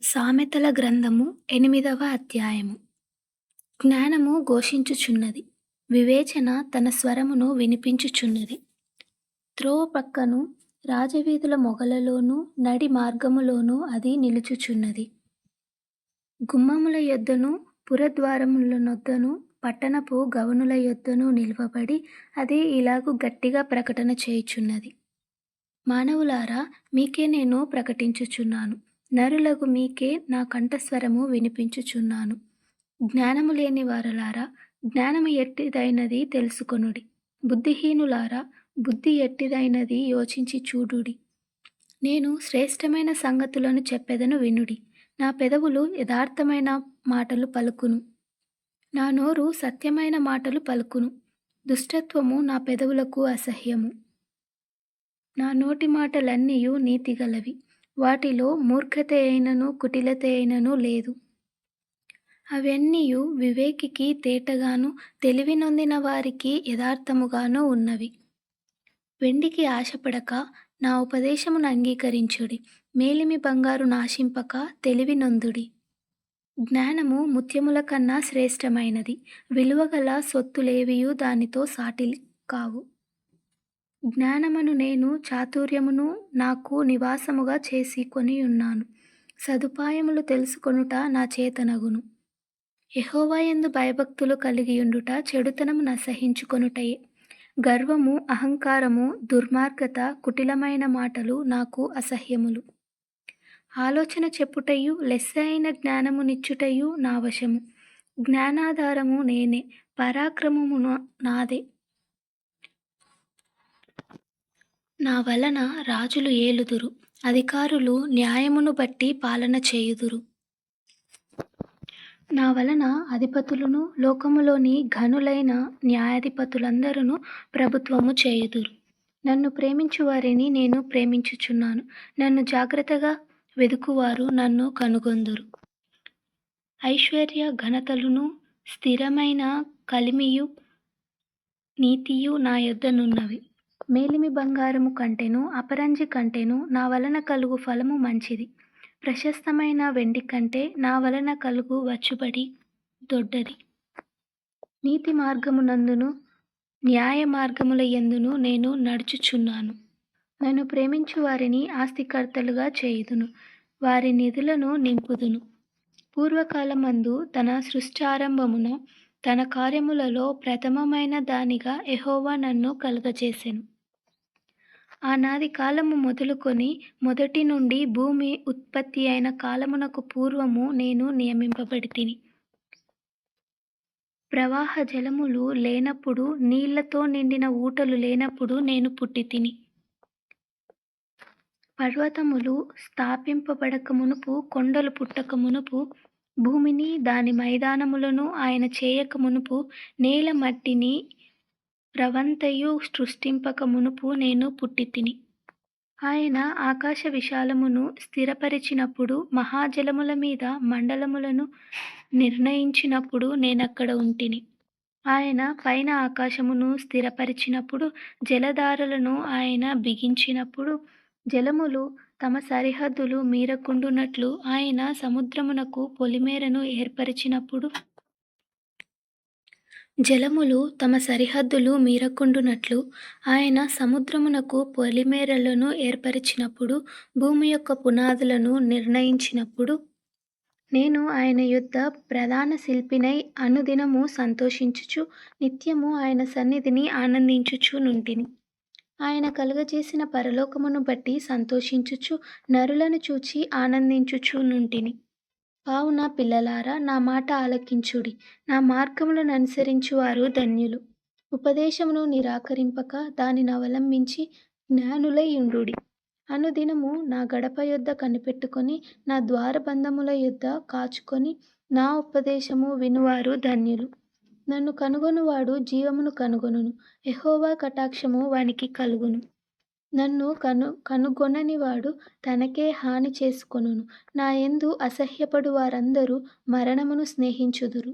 సామెతల గ్రంథము 8వ అధ్యాయము. జ్ఞానము ఘోషించుచున్నది, వివేచన తన స్వరమును వినిపించుచున్నది. త్రోవ పక్కను రాజవీధుల మొగలలోనూ నడి మార్గములోనూ అది నిలుచుచున్నది. గుమ్మముల యొద్దను పురద్వారముల నొద్దను పట్టణపు గవనుల యొద్దను నిలువబడి అది ఇలాగు గట్టిగా ప్రకటన చేయుచున్నది. మానవులారా, మీకే నేను ప్రకటించుచున్నాను, నరులగు మీకే నా కంఠస్వరము వినిపించుచున్నాను. జ్ఞానము లేని వారలారా, జ్ఞానము ఎట్టిదైనది తెలుసుకొనుడి. బుద్ధిహీనులారా, బుద్ధి ఎట్టిదైనది యోచించి చూడుడి. నేను శ్రేష్టమైన సంగతులను చెప్పెదను వినుడి. నా పెదవులు యథార్థమైన మాటలు పలుకును. నా నోరు సత్యమైన మాటలు పలుకును. దుష్టత్వము నా పెదవులకు అసహ్యము. నా నోటి మాటలన్నీయు నీతిగలవి. వాటిలో మూర్ఖత అయినను కుటిలత అయినను లేదు. అవన్నీయు వివేకికి తేటగాను తెలివి నొందిన వారికి యథార్థముగాను ఉన్నవి. వెండికి ఆశపడక నా ఉపదేశమును అంగీకరించుడి. మేలిమి బంగారు నాశింపక తెలివి నొందుడి. జ్ఞానము ముత్యముల కన్నా శ్రేష్టమైనది. విలువగల సొత్తులేవియు దానితో సాటి కావు. జ్ఞానమును నేను చాతుర్యమును నాకు నివాసముగా చేసుకొని ఉన్నాను. సదుపాయములు తెలుసుకొనుట నా చేతనగును. యెహోవా యందు భయభక్తులు కలిగియుండుట చెడుతనము నసహించుకొనుటయే. గర్వము, అహంకారము, దుర్మార్గత, కుటిలమైన మాటలు నాకు అసహ్యములు. ఆలోచన చెప్పుటయు లెస్స అయిన జ్ఞానమునిచ్చుటయు నా వశము. జ్ఞానాధారము నేనే, పరాక్రమము నాదే. నా వలన రాజులు ఏలుదురు, అధికారులు న్యాయమును బట్టి పాలన చేయుదురు. నా వలన అధిపతులను లోకములోని ఘనులైన న్యాయాధిపతులందరూ ప్రభుత్వము చేయుదురు. నన్ను ప్రేమించు వారిని నేను ప్రేమించుచున్నాను. నన్ను జాగ్రత్తగా వెదుకువారు నన్ను కనుగొందురు. ఐశ్వర్య ఘనతలును స్థిరమైన కలిమియు నీతియు నా యొద్దనున్నవి. మేలిమి బంగారము కంటెను అపరంజి కంటెను నా వలన కలుగు ఫలము మంచిది. ప్రశస్తమైన వెండి కంటే నా వలన కలుగు వచ్చుబడి దొడ్డది. నీతి మార్గమునందును న్యాయ మార్గముల యందును నేను నడుచుచున్నాను. నన్ను ప్రేమించు వారిని ఆస్తికర్తలుగా చేయుదును, వారి నిధులను నింపుదును. పూర్వకాలమందు తన సృష్టారంభమున తన కార్యములలో ప్రథమమైన దానిగా యెహోవా నన్ను కలుగజేసెను. ఆనాది కాలము మొదలుకొని మొదటి నుండి భూమి ఉత్పత్తి అయిన కాలమునకు పూర్వము నేను నియమింపబడితిని. ప్రవాహ జలములు లేనప్పుడు, నీళ్లతో నిండిన ఊటలు లేనప్పుడు నేను పుట్టితిని. పర్వతములు స్థాపింపబడక మునుపు, కొండలు పుట్టక మునుపు, భూమిని దాని మైదానములను ఆయన చేయక మునుపు, నేల మట్టిని రవంతయు సృష్టింపక మునుపు నేను పుట్టితిని. ఆయన ఆకాశ విశాలమును స్థిరపరిచినప్పుడు, మహాజలముల మీద మండలములను నిర్ణయించినప్పుడు నేనక్కడ ఉంటిని. ఆయన పైన ఆకాశమును స్థిరపరిచినప్పుడు, జలధారలను ఆయన బిగించినప్పుడు, జలములు తమ సరిహద్దులు మీరకుండునట్లు ఆయన సముద్రమునకు పొలిమేరను ఏర్పరిచినప్పుడు, జలములు తమ సరిహద్దులు మీరకుండునట్లు ఆయన సముద్రమునకు పొలిమేరలను ఏర్పరిచినప్పుడు, భూమి యొక్క పునాదులను నిర్ణయించినప్పుడు, నేను ఆయన యొద్ద ప్రధాన శిల్పినై అనుదినము సంతోషించుచు నిత్యము ఆయన సన్నిధిని ఆనందించుచు నుంటిని. ఆయన కలుగజేసిన పరలోకమును బట్టి సంతోషించుచు నరులను చూచి ఆనందించుచు నుంటిని. కావున పిల్లలారా, నా మాట ఆలకించుడి. నా మార్గములను అనుసరించువారు ధన్యులు. ఉపదేశమును నిరాకరింపక దానిని అవలంబించి జ్ఞానులై యుండుడి. అనుదినము నా గడప యొద్ద కనిపెట్టుకొని నా ద్వారబంధముల యొద్ద కాచుకొని నా ఉపదేశము వినువారు ధన్యులు. నన్ను కనుగొనువాడు జీవమును కనుగొనును, యెహోవా కటాక్షము వానికి కలుగును. నన్ను కనుగొననివాడు తనకే హాని చేసుకొనును. నా యందు అసహ్యపడు వారందరూ మరణమును స్నేహించుదురు.